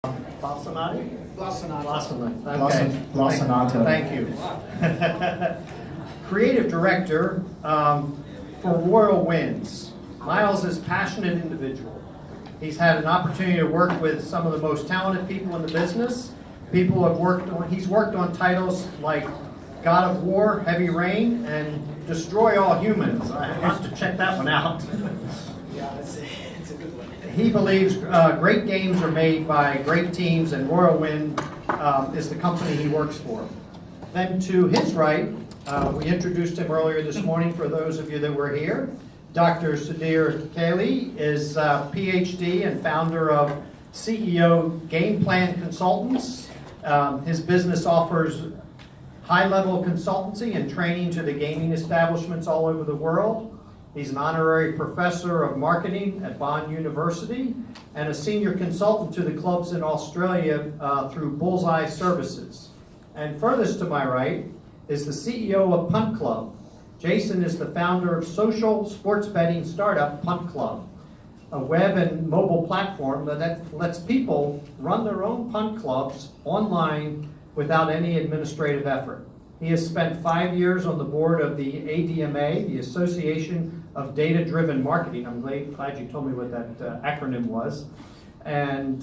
Balsamati? Blasanato. Okay. Blasanato. Thank you. Creative Director for Royal Winds. Miles is a passionate individual. He's had an opportunity to work with some of the most talented people in the business. He's worked on titles like God of War, Heavy Rain, and Destroy All Humans. I have to check that one out. Yeah, it's a good one. He believes great games are made by great teams, and Royal Wind is the company he works for. Then to his right, we introduced him earlier this morning for those of you that were here. Dr. Sudhir Kale is a PhD and founder of CEO Game Plan Consultants. His business offers high-level consultancy and training to the gaming establishments all over the world. He's an honorary professor of marketing at Bond University and a senior consultant to the clubs in Australia through Bullseye Services. And furthest to my right is the CEO of Punt Club. Jason is the founder of social sports betting startup Punt Club, a web and mobile platform that lets people run their own punt clubs online without any administrative effort. He has spent 5 years on the board of the ADMA, the Association of Data-Driven Marketing. I'm glad you told me what that acronym was. And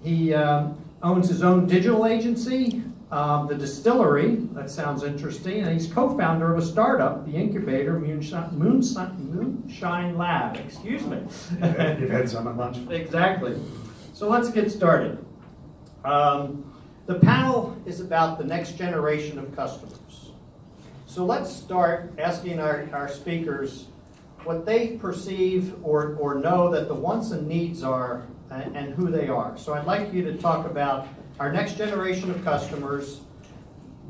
he owns his own digital agency, the Distillery. That sounds interesting. And he's co-founder of a startup, the incubator Moonshine Lab. Excuse me. You've had some at lunch. Exactly. So let's get started. The panel is about the next generation of customers. So let's start asking our speakers what they perceive or know that the wants and needs are and who they are. So I'd like you to talk about our next generation of customers.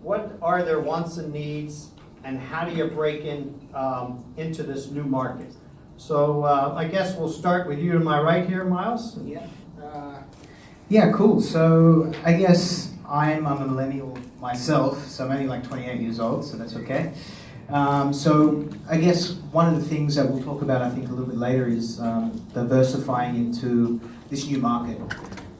What are their wants and needs, and how do you break into this new market? So I guess we'll start with you to my right here, Miles. Yeah, cool. So I guess I'm a millennial myself, so I'm only like 28 years old, so that's okay. So I guess one of the things that we'll talk about, I think, a little bit later is diversifying into this new market.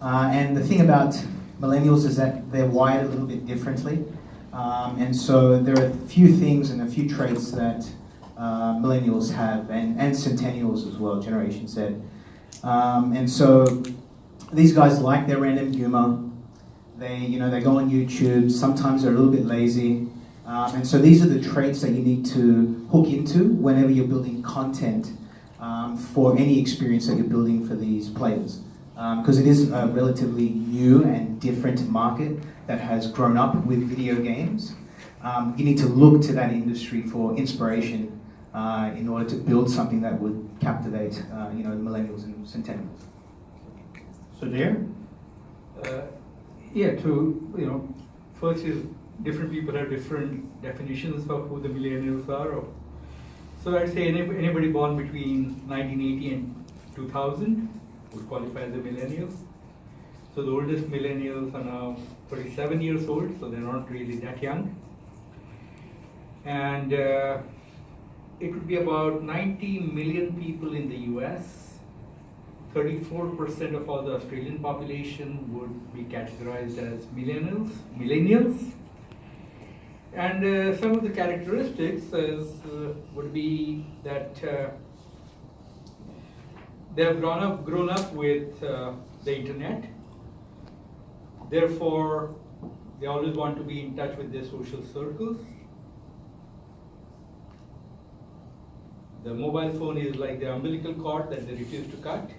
And the thing about millennials is that they're wired a little bit differently. And so there are a few things and a few traits that millennials have, and centennials as well, Generation Z. And so these guys like their random humor. They go on YouTube. Sometimes they're a little bit lazy. And so these are the traits that you need to hook into whenever you're building content for any experience that you're building for these players. Because it is a relatively new and different market that has grown up with video games. You need to look to that industry for inspiration in order to build something that would captivate the millennials and centennials. Sudhir? First is different people have different definitions of who the millennials are. So I'd say anybody born between 1980 and 2000 would qualify as a millennial. So the oldest millennials are now 37 years old, so they're not really that young. And it would be about 90 million people in the US. 34% of all the Australian population would be categorized as millennials. And some of the characteristics would be that they have grown up with the internet. Therefore, they always want to be in touch with their social circles. The mobile phone is like the umbilical cord that they refuse to cut.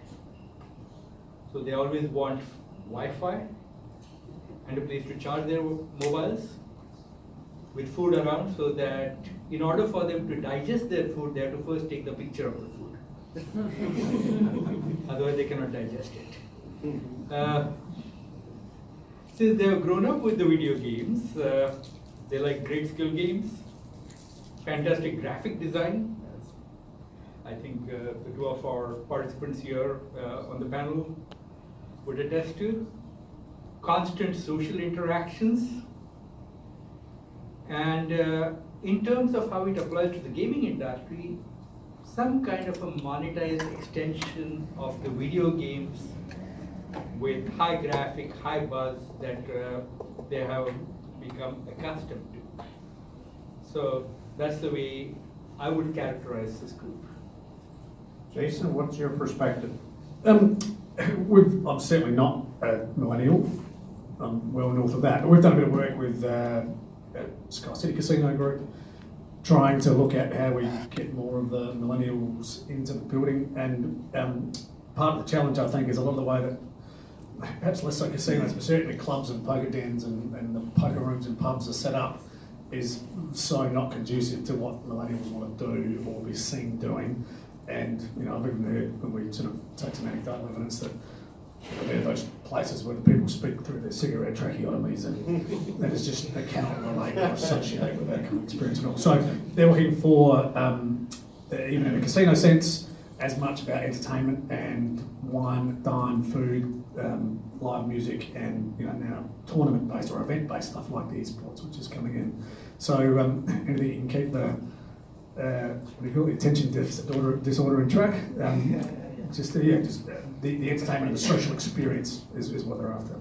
So they always want Wi-Fi and a place to charge their mobiles with food around, so that in order for them to digest their food, they have to first take the picture of the food. Otherwise they cannot digest it. Since they have grown up with the video games, they like great skill games, fantastic graphic design. I think the two of our participants here on the panel would attest to. Constant social interactions. And in terms of how it applies to the gaming industry, some kind of a monetized extension of the video games with high graphic, high buzz that they have become accustomed to. So that's the way I would characterize this group. Jason, what's your perspective? I'm certainly not a millennial. I'm well north of that. But we've done a bit of work with Sky City Casino Group, trying to look at how we get more of the millennials into the building. And part of the challenge, I think, is a lot of the way that, perhaps less so casinos, but certainly clubs and poker dens and the poker rooms and pubs are set up, is so not conducive to what millennials want to do or be seen doing. And I've even heard, when we sort of take some anecdotal evidence, that there are those places where the people speak through their cigarette tracheotomies, and that is just, they cannot relate or associate with that kind of experience at all. So they're looking for, even in a casino sense, as much about entertainment and wine, dine, food, live music, and now tournament-based or event-based stuff like the esports, which is coming in. So anything you can keep the the attention deficit disorder in track. Just the entertainment and the social experience is what they're after.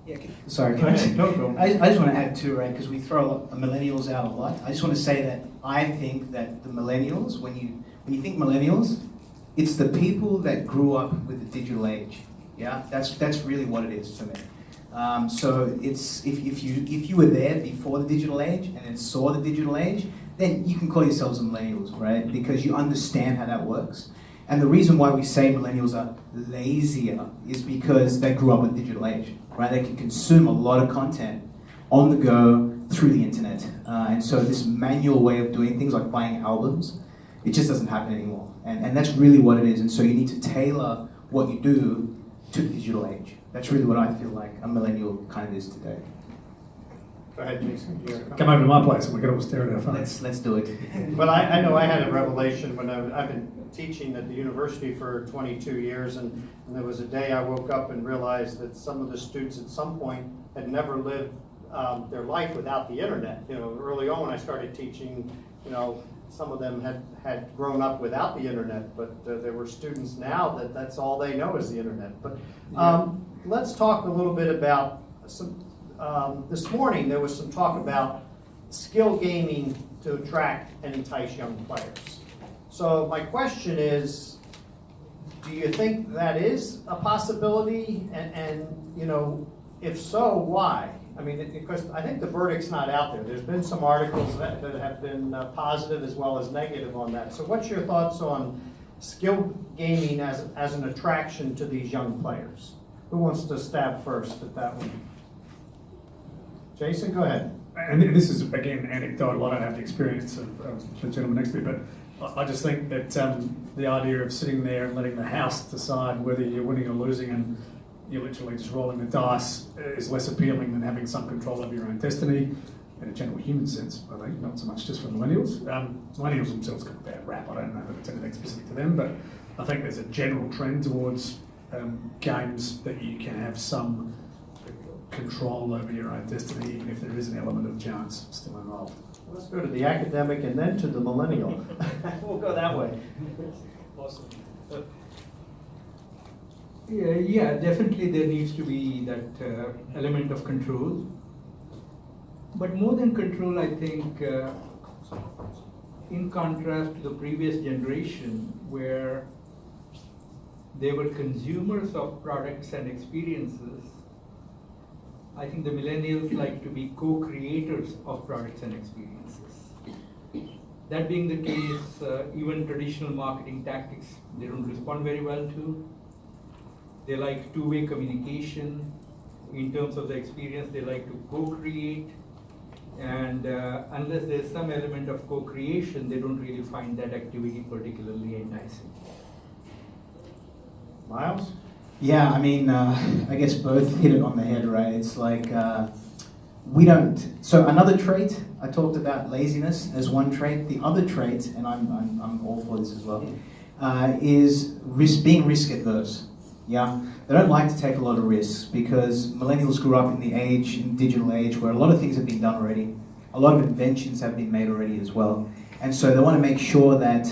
Yeah, sorry. Go ahead. Go. I just want to add too, right? Because we throw a lot of millennials out a lot. I just want to say that I think that the millennials, when you think millennials, it's the people that grew up with the digital age. Yeah, that's really what it is to me. So it's if you were there before the digital age and then saw the digital age, then you can call yourselves millennials, right? Because you understand how that works. And the reason why we say millennials are lazier is because they grew up with digital age, right? They can consume a lot of content on the go through the internet. And so this manual way of doing things like buying albums, it just doesn't happen anymore. And that's really what it is. And so you need to tailor what you do to the digital age. That's really what I feel like a millennial kind of is today. Go ahead, Jason. Come over to my place and we can all stare at our phones. Let's do it. But I know I had a revelation when I've been teaching at the university for 22 years, and there was a day I woke up and realized that some of the students at some point had never lived their life without the internet. Early on when I started teaching, some of them had grown up without the internet, but there were students now that's all they know is the internet. But let's talk a little bit about some. This morning there was some talk about skill gaming to attract and entice young players. So my question is, do you think that is a possibility? And if so, why? I mean, because I think the verdict's not out there. There's been some articles that have been positive as well as negative on that. So what's your thoughts on skill gaming as an attraction to these young players? Who wants to stab first at that one? Jason, go ahead. And this is, again, anecdotal. I don't have the experience of the gentleman next to me, but I just think that the idea of sitting there and letting the house decide whether you're winning or losing and you're literally just rolling the dice is less appealing than having some control over your own destiny in a general human sense, I think, not so much just for millennials. Millennials themselves got a bad rap. I don't know if it's anything specific to them, but I think there's a general trend towards games that you can have some control over your own destiny, even if there is an element of chance still involved. Let's go to the academic and then to the millennial. We'll go that way. Awesome. Yeah, definitely there needs to be that element of control. But more than control, I think, in contrast to the previous generation, where they were consumers of products and experiences, I think the millennials like to be co-creators of products and experiences. That being the case, even traditional marketing tactics, they don't respond very well to. They like two-way communication. In terms of the experience, they like to co-create. And unless there's some element of co-creation, they don't really find that activity particularly enticing. Miles? Yeah, I mean, I guess both hit it on the head, right? It's like we don't. So another trait, I talked about laziness as one trait. The other trait, and I'm all for this as well, is being risk adverse. Yeah, they don't like to take a lot of risks because millennials grew up in the digital age, where a lot of things have been done already. A lot of inventions have been made already as well, and so they want to make sure that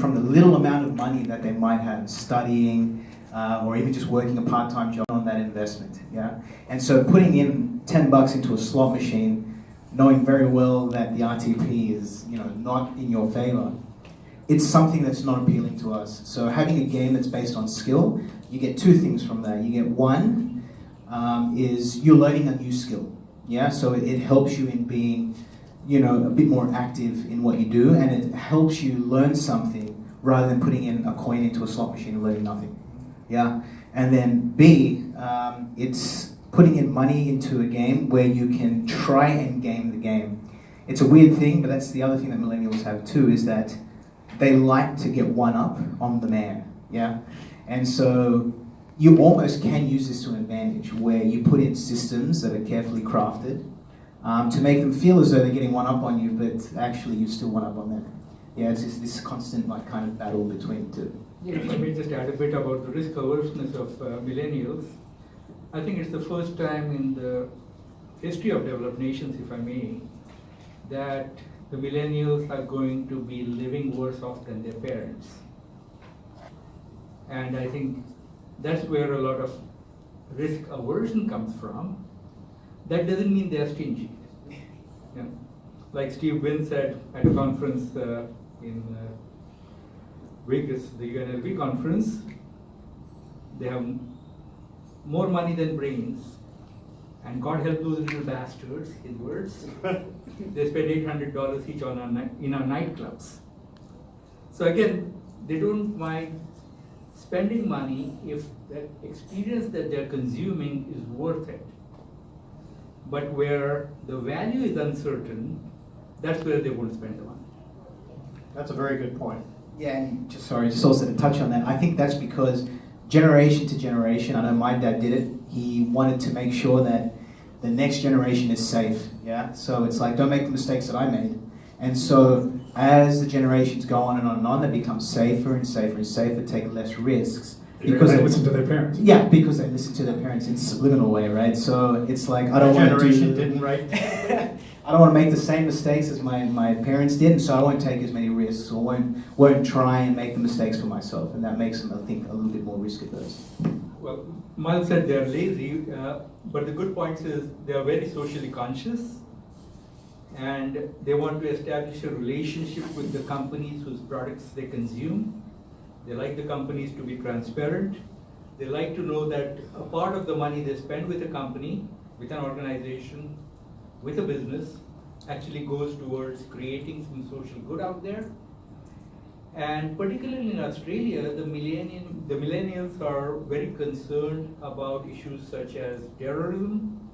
from the little amount of money that they might have studying, or even just working a part-time job on that investment. Yeah, and so putting in $10 into a slot machine, knowing very well that the RTP is not in your favor, it's something that's not appealing to us. So having a game that's based on skill, you get two things from that. You get one is you're learning a new skill. Yeah, so it helps you in being a bit more active in what you do, and it helps you learn something rather than putting in a coin into a slot machine and learning nothing. Yeah, and then B, it's putting in money into a game where you can try and game the game. It's a weird thing, but that's the other thing that millennials have too, is that they like to get one up on the man. Yeah, and so you almost can use this to an advantage where you put in systems that are carefully crafted to make them feel as though they're getting one up on you, but actually you still one up on them. Yeah, it's just this constant kind of battle between the two. Yeah, if I may just add a bit about the risk averseness of millennials. I think it's the first time in the history of developed nations, if I may, that the millennials are going to be living worse off than their parents. And I think that's where a lot of risk aversion comes from. That doesn't mean they are stingy. Yeah. Like Steve Wynn said at a conference in Vegas, the UNLV conference, they have more money than brains, and God help those little bastards, his words. They spend $800 each in our nightclubs. So again, they don't mind spending money if the experience that they're consuming is worth it. But where the value is uncertain, that's where they won't spend the money. That's a very good point. Yeah, and just also to touch on that, I think that's because generation to generation, I know my dad did it, he wanted to make sure that the next generation is safe, yeah? So it's like, don't make the mistakes that I made. And so as the generations go on and on and on, they become safer and safer and safer, take less risks. Because they listen to their parents. Yeah, because they listen to their parents in a subliminal way, right? So it's like, I don't want to generation didn't, right? I don't want to make the same mistakes as my parents did, and so I won't take as many risks, or won't try and make the mistakes for myself, and that makes them, I think, a little bit more risk averse. Well, Miles said they're lazy, but the good point is they are very socially conscious, and they want to establish a relationship with the companies whose products they consume. They like the companies to be transparent. They like to know that a part of the money they spend with a company, with an organization, with a business, actually goes towards creating some social good out there. And particularly in Australia, the millennials are very concerned about issues such as terrorism,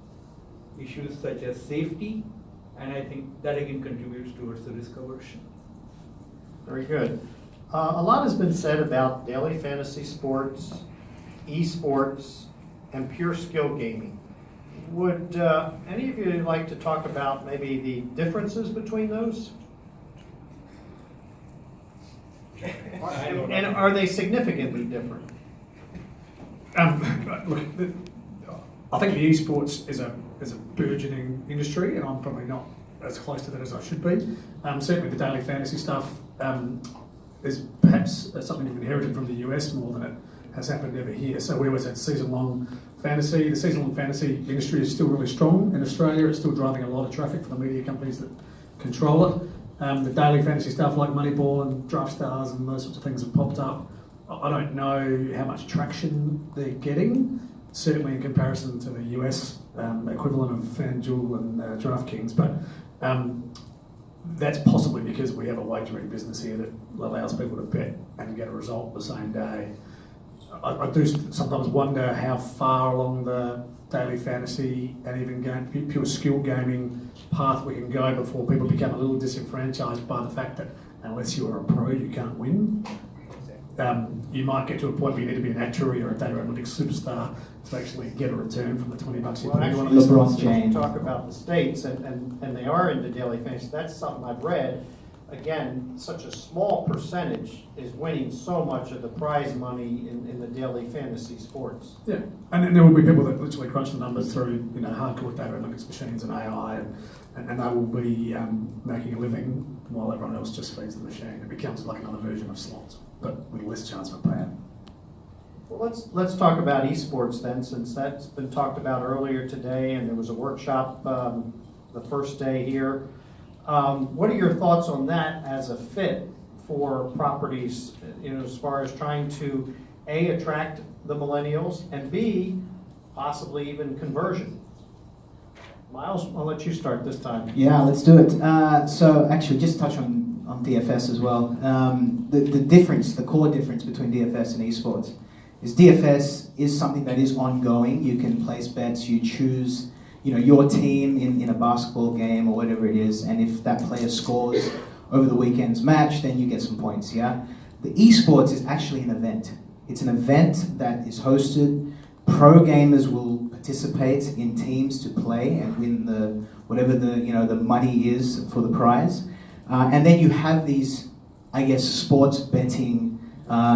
issues such as safety, and I think that again contributes towards the risk aversion. Very good. A lot has been said about daily fantasy sports, esports, and pure skill gaming. Would any of you like to talk about maybe the differences between those? And are they significantly different? Look, I think the esports is a burgeoning industry, and I'm probably not as close to that as I should be. Certainly, the daily fantasy stuff is perhaps something we've inherited from the US more than it has happened over here. So we always had season-long fantasy. The season-long fantasy industry is still really strong in Australia. It's still driving a lot of traffic for the media companies that control it. The daily fantasy stuff like Moneyball and Draft Stars and those sorts of things have popped up. I don't know how much traction they're getting, certainly in comparison to the US equivalent of FanDuel and DraftKings, but that's possibly because we have a wagering business here that allows people to bet and get a result the same day. I do sometimes wonder how far along the daily fantasy and even pure skill gaming path we can go before people become a little disenfranchised by the fact that unless you are a pro, you can't win. You might get to a point where you need to be an actuary or a data analytics superstar to actually get a return from the $20 you Well, pay. actually, LeBron since James. you talk about the states, and they are into daily fantasy, that's something I've read. Again, such a small percentage is winning so much of the prize money in the daily fantasy sports. Yeah, and then there will be people that literally crunch the numbers through, hardcore data analytics machines and AI, and they will be making a living while everyone else just feeds the machine. It becomes like another version of slots, but with less chance for payout. Well, let's talk about esports then, since that's been talked about earlier today, and there was a workshop the first day here. What are your thoughts on that as a fit for properties, as far as trying to A, attract the millennials, and B, possibly even conversion? Miles, I'll let you start this time. Yeah, let's do it. So actually, just touch on DFS as well. The difference, the core difference between DFS and esports is DFS is something that is ongoing. You can place bets, you choose your team in a basketball game or whatever it is, and if that player scores over the weekend's match, then you get some points, yeah? The esports is actually an event. It's an event that is hosted. Pro gamers will participate in teams to play and win whatever the money is for the prize. And then you have these, I guess, sports betting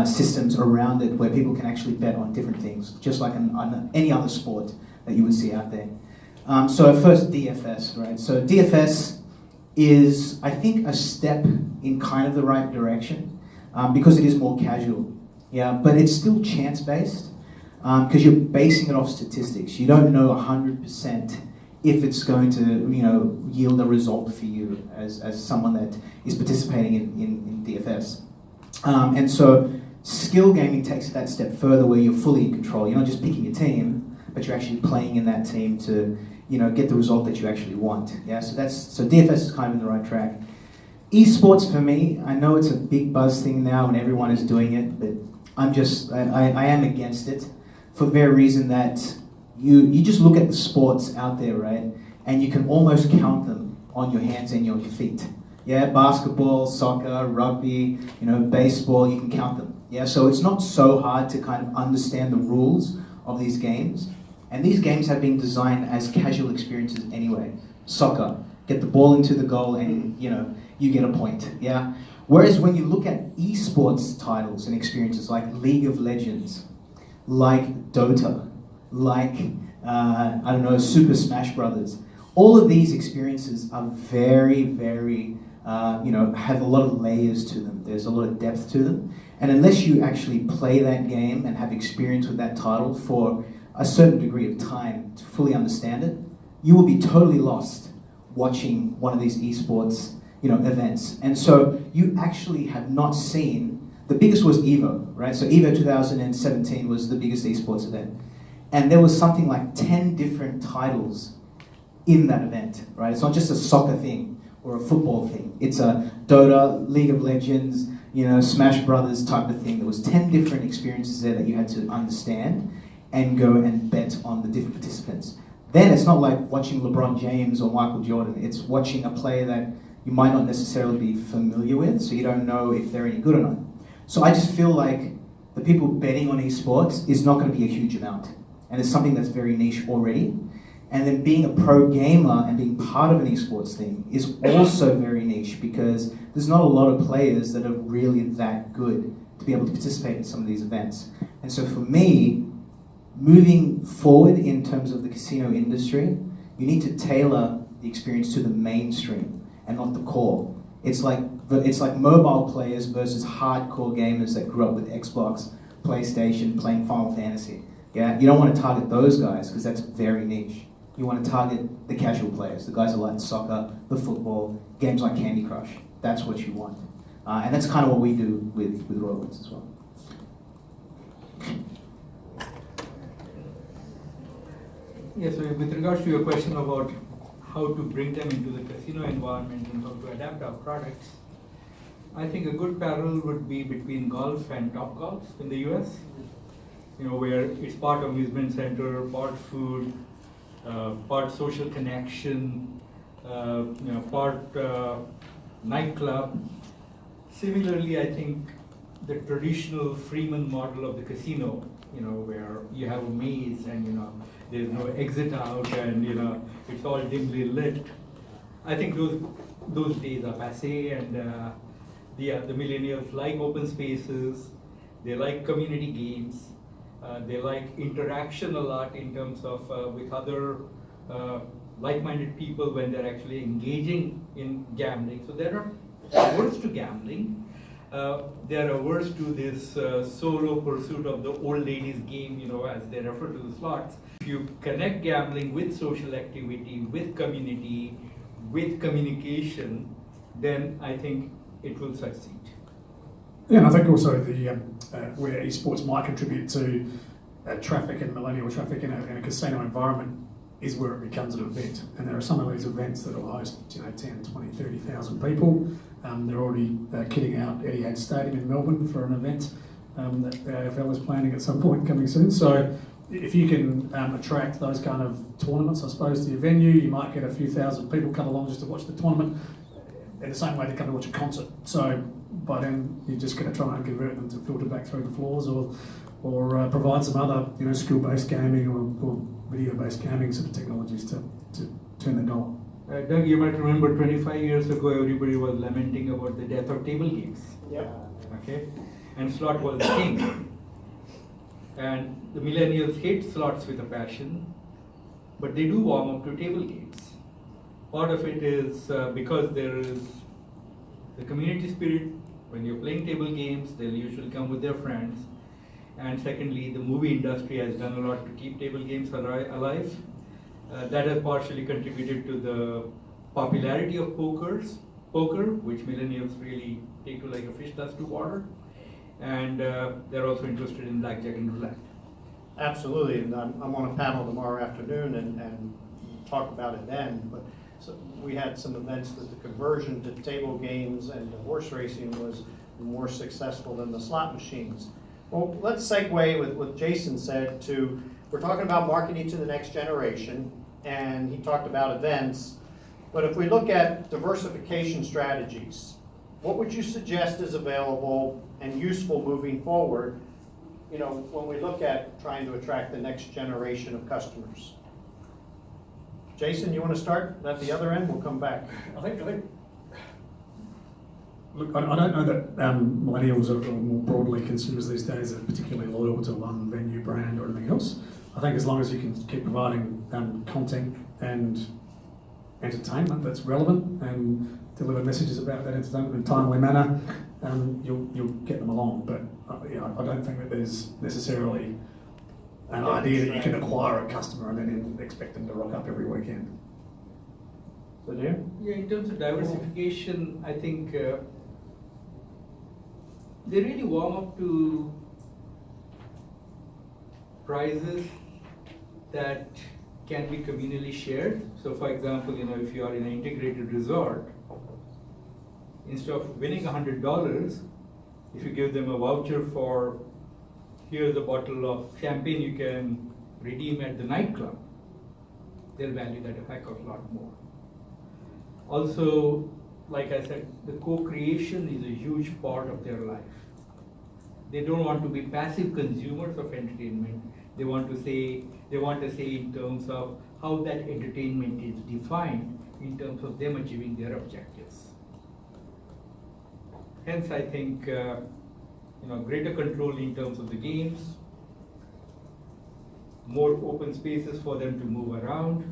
systems around it where people can actually bet on different things, just like on any other sport that you would see out there. So first, DFS, right? So DFS is, I think, a step in kind of the right direction because it is more casual, yeah, but it's still chance-based because you're basing it off statistics. You don't know 100% if it's going to, yield a result for you as someone that is participating in DFS. And so skill gaming takes it that step further where you're fully in control. You're not just picking a team, but you're actually playing in that team to get the result that you actually want. Yeah, so DFS is kind of in the right track. Esports for me, I know it's a big buzz thing now and everyone is doing it, but I am against it for the very reason that you just look at the sports out there, right? And you can almost count them on your hands and your feet. Yeah, basketball, soccer, rugby, baseball, you can count them. Yeah, so it's not so hard to kind of understand the rules of these games. And these games have been designed as casual experiences anyway. Soccer, get the ball into the goal and, you get a point, yeah? Whereas when you look at esports titles and experiences like League of Legends, like Dota, like, Super Smash Brothers, all of these experiences are very, very, have a lot of layers to them. There's a lot of depth to them. And unless you actually play that game and have experience with that title for a certain degree of time to fully understand it, you will be totally lost watching one of these esports, events. And so you actually have not seen, the biggest was EVO, right? So EVO 2017 was the biggest esports event. And there was something like 10 different titles in that event, right? It's not just a soccer thing or a football thing. It's a Dota, League of Legends, Smash Brothers type of thing. There was 10 different experiences there that you had to understand and go and bet on the different participants. Then it's not like watching LeBron James or Michael Jordan. It's watching a player that you might not necessarily be familiar with, so you don't know if they're any good or not. So I just feel like the people betting on esports is not going to be a huge amount. And it's something that's very niche already. And then being a pro gamer and being part of an esports thing is also very niche because there's not a lot of players that are really that good to be able to participate in some of these events. And so for me, moving forward in terms of the casino industry, you need to tailor the experience to the mainstream and not the core. It's like mobile players versus hardcore gamers that grew up with Xbox, PlayStation, playing Final Fantasy. Yeah, you don't want to target those guys because that's very niche. You want to target the casual players, the guys that like soccer, the football, games like Candy Crush. That's what you want. And that's kind of what we do with Royal Woods as well. Yes, so with regards to your question about how to bring them into the casino environment and how to adapt our products, I think a good parallel would be between golf and Topgolf in the US, where it's part amusement center, part food, part social connection, part nightclub. Similarly, I think the traditional Freeman model of the casino, where you have a maze and there's no exit out and it's all dimly lit. I think those days are passé, and the millennials like open spaces, they like community games, they like interaction a lot in terms of with other like-minded people when they're actually engaging in gambling. So there are modes to gambling, they are averse to this solo pursuit of the old ladies game, as they refer to the slots. If you connect gambling with social activity, with community, with communication, then I think it will succeed. Yeah, and I think also the where esports might contribute to traffic and millennial traffic in a casino environment is where it becomes an event. And there are some of these events that will host 10, 20, 30,000 people. They're already kitting out Etihad Stadium in Melbourne for an event that the AFL is planning at some point coming soon. So if you can attract those kind of tournaments, I suppose, to your venue, you might get a few thousand people come along just to watch the tournament in the same way they come to watch a concert. So by then, you're just going to try and convert them to filter back through the floors or provide some other, skill-based gaming or video-based gaming sort of technologies to turn the dollar. Doug, you might remember 25 years ago, everybody was lamenting about the death of table games. Yep. Okay, and slot was the king. And the millennials hate slots with a passion, but they do warm up to table games. Part of it is because there is the community spirit. When you're playing table games, they'll usually come with their friends. And secondly, the movie industry has done a lot to keep table games alive. That has partially contributed to the popularity of poker, which millennials really take to like a fish does to water. And they're also interested in blackjack and roulette. Absolutely, and I'm on a panel tomorrow afternoon and talk about it then. But so we had some events that the conversion to table games and to horse racing was more successful than the slot machines. Well, let's segue with what Jason said to, we're talking about marketing to the next generation, and he talked about events. But if we look at diversification strategies, what would you suggest is available and useful moving forward, when we look at trying to attract the next generation of customers? Jason, you want to start at the other end? We'll come back. I think. Look, I don't know that millennials or more broadly consumers these days are particularly loyal to one venue, brand, or anything else. I think as long as you can keep providing content and entertainment that's relevant and deliver messages about that entertainment in a timely manner, you'll get them along. But I don't think that there's necessarily an idea that you can acquire a customer and then expect them to rock up every weekend. So do you? Yeah, in terms of diversification, I think they really warm up to prizes that can be communally shared. So for example, if you are in an integrated resort, instead of winning $100, if you give them a voucher for, here's a bottle of champagne you can redeem at the nightclub, they'll value that a heck of a lot more. Also, like I said, the co-creation is a huge part of their life. They don't want to be passive consumers of entertainment. They want to say in terms of how that entertainment is defined in terms of them achieving their objectives. Hence, I think greater control in terms of the games, more open spaces for them to move around,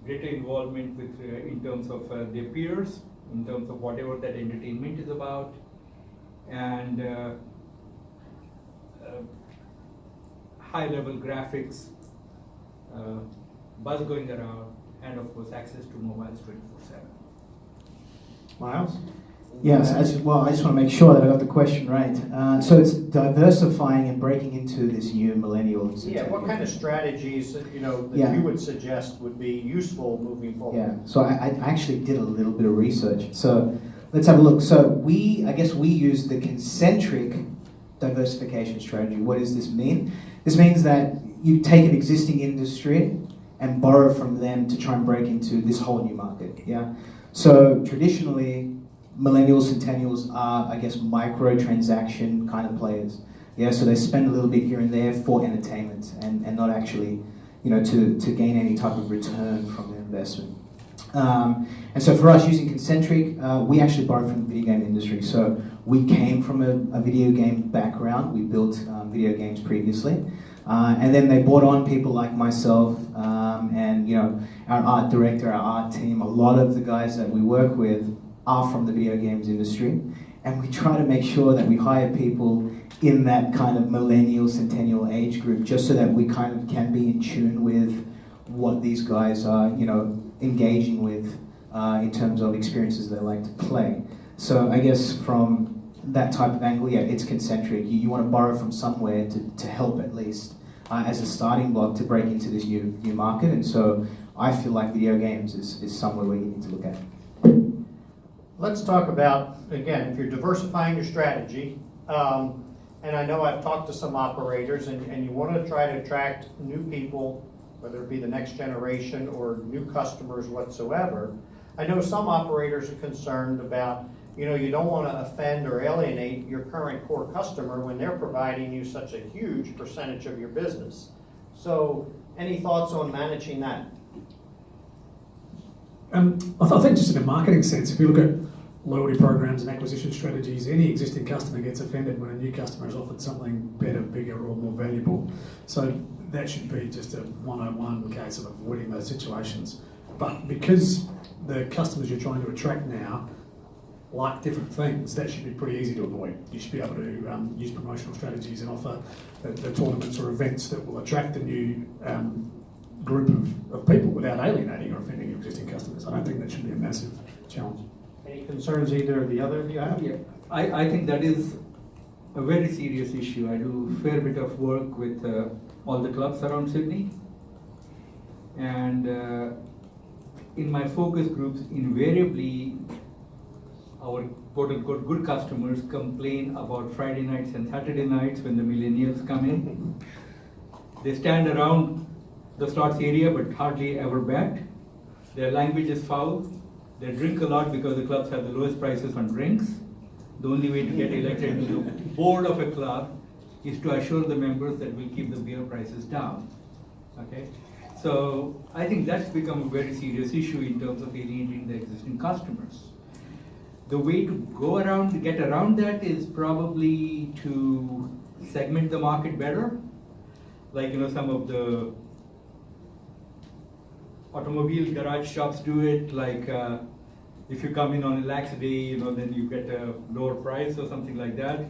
greater involvement with in terms of their peers, in terms of whatever that entertainment is about, and high-level graphics, buzz going around, and of course access to mobiles 24/7. Miles? Yes, I just want to make sure that I got the question right. So it's diversifying and breaking into this new millennial. Yeah, what kind of strategies that Yeah. you would suggest would be useful moving forward? Yeah, so I actually did a little bit of research. So let's have a look. So we use the concentric diversification strategy. What does this mean? This means that you take an existing industry and borrow from them to try and break into this whole new market. Yeah. So traditionally, millennials, centennials are, microtransaction kind of players. Yeah, so they spend a little bit here and there for entertainment and not actually, to gain any type of return from their investment. And so for us, using Concentric, we actually borrowed from the video game industry. So we came from a video game background. We built video games previously. And then they brought on people like myself and, our art director, our art team. A lot of the guys that we work with are from the video games industry. and we try to make sure that we hire people in that kind of millennial, centennial age group, just so that we kind of can be in tune with what these guys are, engaging with in terms of experiences they like to play. So I guess from that type of angle, yeah, it's concentric. You want to borrow from somewhere to help at least as a starting block to break into this new market. And so I feel like video games is somewhere where you need to look at. Let's talk about, again, if you're diversifying your strategy, and I know I've talked to some operators, and you want to try to attract new people, whether it be the next generation or new customers whatsoever. I know some operators are concerned about, you don't want to offend or alienate your current core customer when they're providing you such a huge percentage of your business. So, any thoughts on managing that? I think just in a marketing sense, if you look at loyalty programs and acquisition strategies, any existing customer gets offended when a new customer is offered something better, bigger, or more valuable. So that should be just a one-on-one case of avoiding those situations. But because the customers you're trying to attract now like different things, that should be pretty easy to avoid. You should be able to use promotional strategies and offer the tournaments or events that will attract a new group of people without alienating or offending your existing customers. I don't think that should be a massive challenge. Any concerns either of the other of you have? Yeah, I think that is a very serious issue. I do a fair bit of work with all the clubs around Sydney, and in my focus groups, invariably our quote-unquote good customers complain about Friday nights and Saturday nights when the millennials come in. They stand around the slots area but hardly ever bet. Their language is foul. They drink a lot because the clubs have the lowest prices on drinks. The only way to get elected to the board of a club is to assure the members that we'll keep the beer prices down. Okay? So I think that's become a very serious issue in terms of alienating the existing customers. The way to get around that is probably to segment the market better. Like, some of the automobile garage shops do it, like if you come in on a lax day, then you get a lower price or something like that.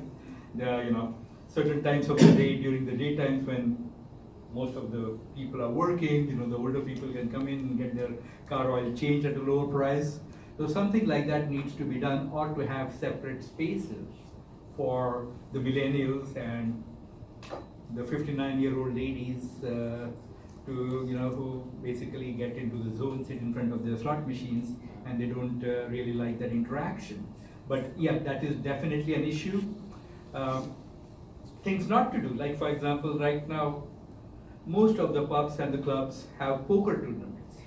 There are, certain times of the day during the daytimes when most of the people are working, the older people can come in and get their car oil changed at a lower price. So something like that needs to be done, or to have separate spaces for the millennials and the 59-year-old ladies who basically get into the zone, sit in front of their slot machines, and they don't really like that interaction. But yeah, that is definitely an issue. Things not to do, like for example, right now, most of the pubs and the clubs have poker tournaments.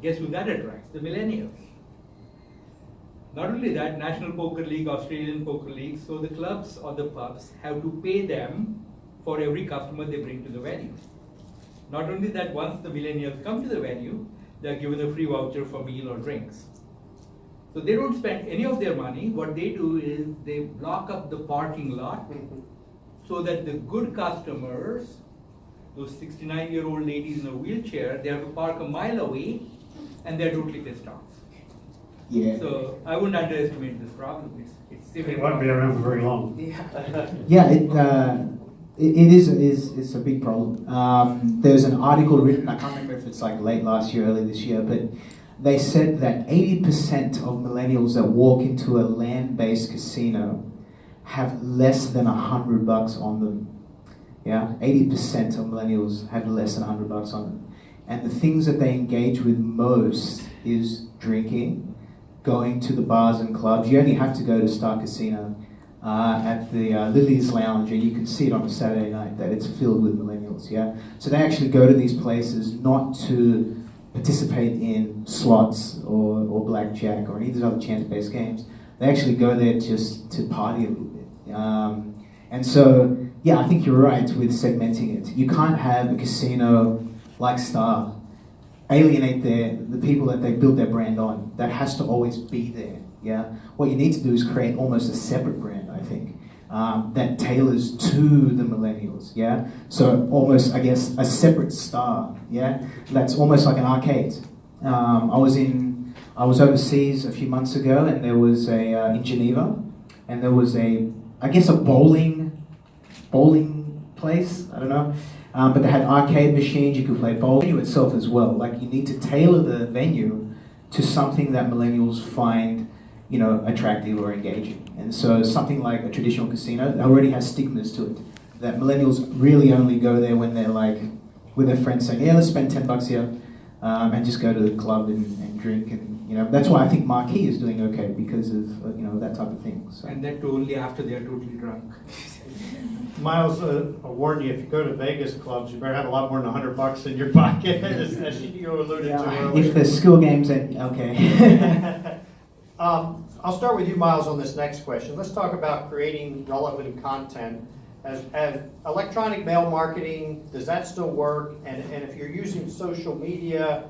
Guess who that attracts? The millennials. Not only that, National Poker League, Australian Poker League, so the clubs or the pubs have to pay them for every customer they bring to the venue. Not only that, once the millennials come to the venue, they are given a free voucher for meal or drinks. So they don't spend any of their money. What they do is they block up the parking lot so that the good customers, those 69-year-old ladies in a wheelchair, they have to park a mile away, and they're totally pissed off. Yeah. So I wouldn't underestimate this problem. It won't be around for very long. Yeah, it's a big problem. There's an article written, I can't remember if it's like late last year, early this year, but they said that 80% of millennials that walk into a land-based casino have less than $100 on them. Yeah, 80% of millennials have less than $100 on them. And the things that they engage with most is drinking, going to the bars and clubs. You only have to go to Star Casino at the Lily's Lounge, and you can see it on a Saturday night that it's filled with millennials. Yeah, so they actually go to these places not to participate in slots or blackjack or any of these other chance-based games. They actually go there just to party a little bit. And so, yeah, I think you're right with segmenting it. You can't have a casino like Star alienate the people that they built their brand on. That has to always be there. Yeah. What you need to do is create almost a separate brand, I think, that tailors to the millennials. Yeah. So almost, I guess, a separate Star. Yeah. That's almost like an arcade. I was overseas a few months ago, and there was in Geneva, and there was I guess a bowling place, I don't know. But they had arcade machines, you could play bowling. The venue itself as well, like you need to tailor the venue to something that millennials find, attractive or engaging. And so something like a traditional casino already has stigmas to it, that millennials really only go there when they're like with their friends saying, yeah, let's spend $10 here, and just go to the club and drink. And that's why I think Marquee is doing okay, because of that type of thing. So. And that too only after they are totally drunk. Miles, I'll warn you, if you go to Vegas clubs, you better have a lot more than $100 in your pocket, as you alluded to earlier. If there's school games, then okay. I'll start with you, Miles, on this next question. Let's talk about creating relevant content. As electronic mail marketing, does that still work? And if you're using social media,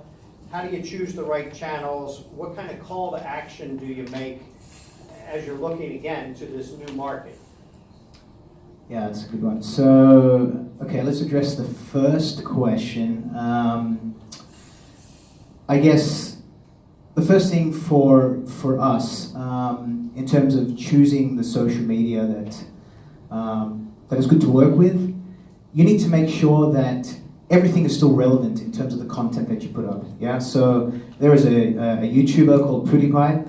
how do you choose the right channels? What kind of call to action do you make as you're looking, again, to this new market? Yeah, that's a good one. So, okay, let's address the first question. I guess the first thing for us, in terms of choosing the social media that is good to work with, you need to make sure that everything is still relevant in terms of the content that you put up. Yeah. So there is a YouTuber called PewDiePie.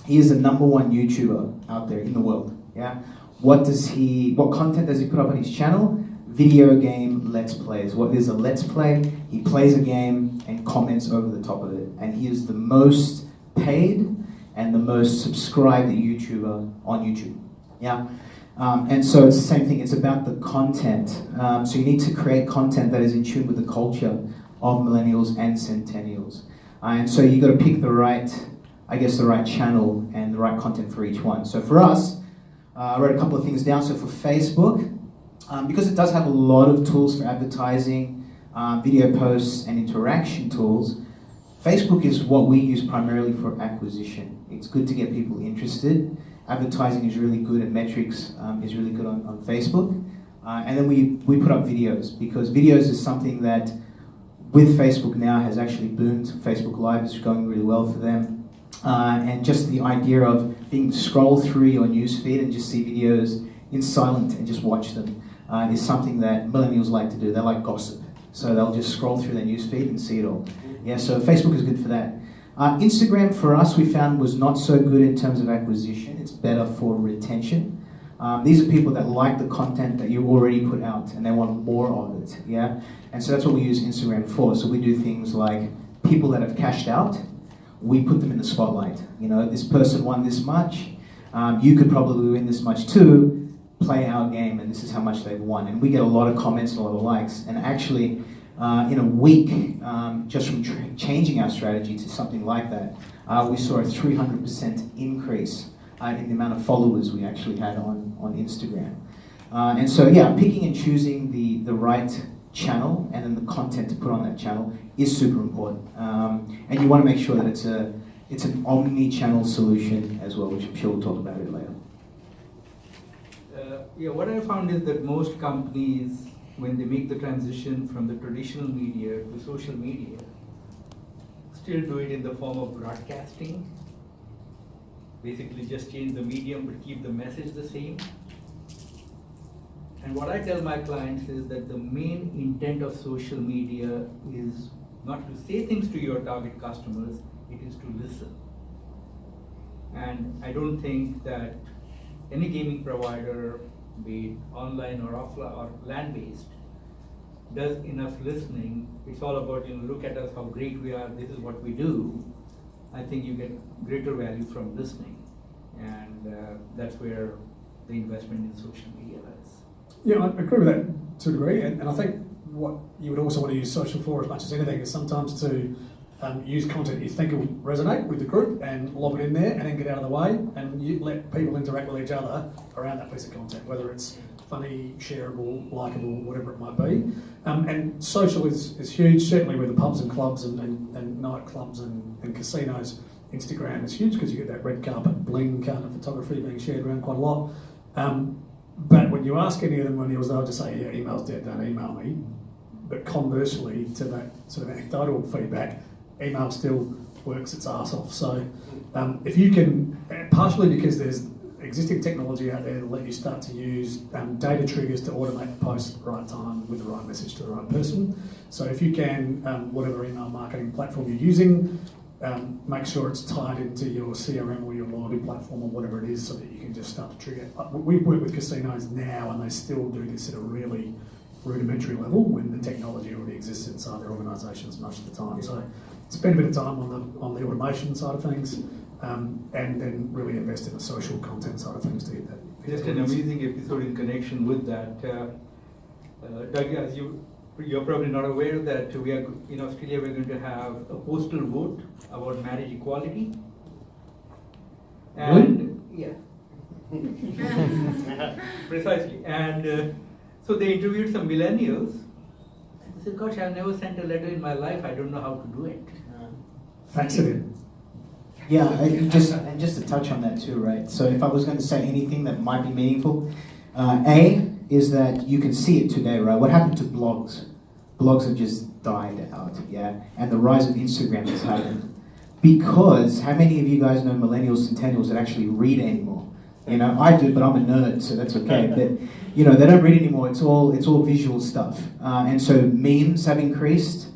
He is the #1 YouTuber out there in the world. Yeah. What content does he put up on his channel? Video game Let's Plays. What is a Let's Play? He plays a game and comments over the top of it. And he is the most paid and the most subscribed YouTuber on YouTube. Yeah. And so it's the same thing. It's about the content. So you need to create content that is in tune with the culture of millennials and centennials. And so you got to pick the right channel and the right content for each one. So for us, I wrote a couple of things down. So for Facebook, because it does have a lot of tools for advertising, video posts, and interaction tools, Facebook is what we use primarily for acquisition. It's good to get people interested. Advertising is really good, and metrics is really good on Facebook. And then we put up videos, because videos is something that with Facebook now has actually boomed. Facebook Live is going really well for them. And just the idea of being able to scroll through your newsfeed and just see videos in silent and just watch them is something that millennials like to do. They like gossip. So they'll just scroll through their newsfeed and see it all. Yeah, so Facebook is good for that. Instagram for us we found was not so good in terms of acquisition. It's better for retention. These are people that like the content that you already put out and they want more of it. Yeah, and so that's what we use Instagram for. So we do things like people that have cashed out, we put them in the spotlight. This person won this much. You could probably win this much too. Play our game, and this is how much they've won. And we get a lot of comments and a lot of likes. And actually, in a week, just from changing our strategy to something like that, we saw a 300% increase in the amount of followers we actually had on Instagram. And so, yeah, picking and choosing the right channel and then the content to put on that channel is super important. And you want to make sure that it's an omni-channel solution as well, which I'm sure we'll talk about it later. What I found is that most companies, when they make the transition from the traditional media to social media, still do it in the form of broadcasting. Basically just change the medium but keep the message the same. And what I tell my clients is that the main intent of social media is not to say things to your target customers, it is to listen. And I don't think that any gaming provider, be it online or offline or land-based, does enough listening. It's all about, look at us, how great we are, this is what we do. I think you get greater value from listening. And that's where the investment in social media lies. Yeah, I agree with that to a degree. And I think what you would also want to use social for as much as anything is sometimes to use content you think will resonate with the group and lob it in there and then get out of the way, and you let people interact with each other around that piece of content, whether it's funny, shareable, likeable, whatever it might be. And social is huge, certainly with the pubs and clubs and nightclubs and casinos. Instagram is huge because you get that red carpet bling kind of photography being shared around quite a lot. But when you ask any of the millennials, they'll just say, yeah, email's dead, don't email me. But conversely to that sort of anecdotal feedback, email still works its arse off. So if you can, partially because there's existing technology out there that let you start to use data triggers to automate the post at the right time with the right message to the right person. So if you can, whatever email marketing platform you're using, make sure it's tied into your CRM or your loyalty platform or whatever it is so that you can just start to trigger. We work with casinos now and they still do this at a really rudimentary level when the technology already exists inside their organisations most of the time. So spend a bit of time on the automation side of things and then really invest in the social content side of things to get that. Just an amazing episode in connection with that. Doug, as you're probably not aware that we are in Australia, we're going to have a postal vote about marriage equality. And yeah, precisely. And so they interviewed some millennials. They said, "Gosh, I've never sent a letter in my life. I don't know how to do it." Fax it in. Yeah, and just to touch on that too, right? So if I was going to say anything that might be meaningful, A is that you can see it today, right? What happened to blogs? Blogs have just died out, yeah? And the rise of Instagram has happened. Because how many of you guys know millennials, centennials that actually read anymore? You know, I do, but I'm a nerd, so that's okay. But you know, they don't read anymore. It's all visual stuff, and so memes have increased.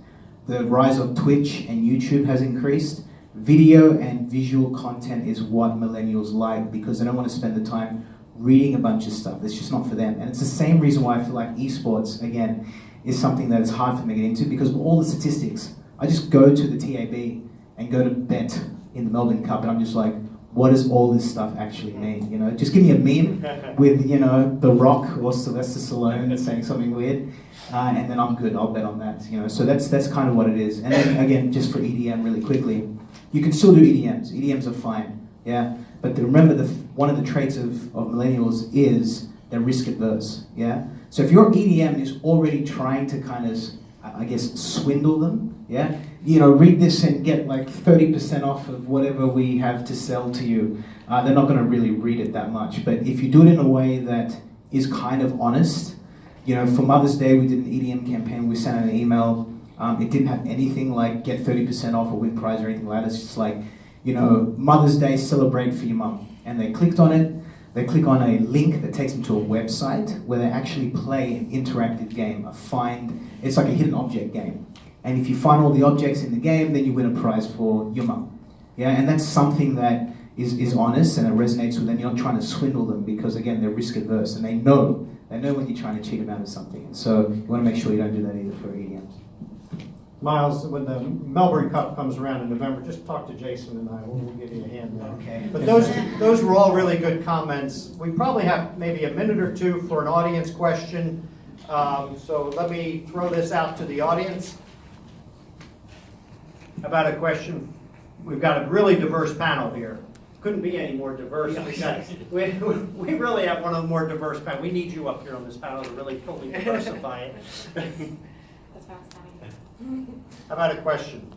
The rise of Twitch and YouTube has increased. Video and visual content is what millennials like because they don't want to spend the time reading a bunch of stuff. It's just not for them. And it's the same reason why I feel like esports, again, is something that is hard for me to get into because of all the statistics. I just go to the TAB and go to bet in the Melbourne Cup and I'm just like, what does all this stuff actually mean? You know, just give me a meme with, you know, The Rock or Sylvester Stallone saying something weird, and then I'm good. I'll bet on that. You know, so that's kind of what it is. And then again, just for EDM, really quickly, you can still do EDMs. EDMs are fine, yeah. But remember, one of the traits of millennials is they're risk adverse, yeah. So if your EDM is already trying to kind of, I guess, swindle them, yeah. You know, read this and get like 30% off of whatever we have to sell to you. They're not going to really read it that much. But if you do it in a way that is kind of honest, you know, for Mother's Day we did an EDM campaign. We sent out an email. It didn't have anything like get 30% off or win prize or anything like that. It's just like, you know, Mother's Day, celebrate for your mum. And they clicked on it. They click on a link that takes them to a website where they actually play an interactive game, it's like a hidden object game. And if you find all the objects in the game, then you win a prize for your mum. Yeah, and that's something that is honest and it resonates with them. You're not trying to swindle them because, again, they're risk adverse and they know when you're trying to cheat them out of something. So you want to make sure you don't do that either for EDMs. Miles, when the Melbourne Cup comes around in November, just talk to Jason and I. We'll give you a hand there. Okay. But those were all really good comments. We probably have maybe a minute or two for an audience question. So let me throw this out to the audience. How about a question? We've got a really diverse panel here. Couldn't be any more diverse. We really have one of the more diverse panels. We need you up here on this panel to really fully diversify it. That's fascinating. How about a question?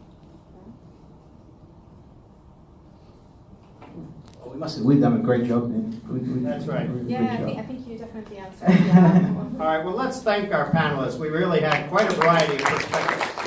We've done a great job, man. That's right. Yeah, I think you definitely answered. Yeah. All right, well, let's thank our panelists. We really had quite a variety of perspectives.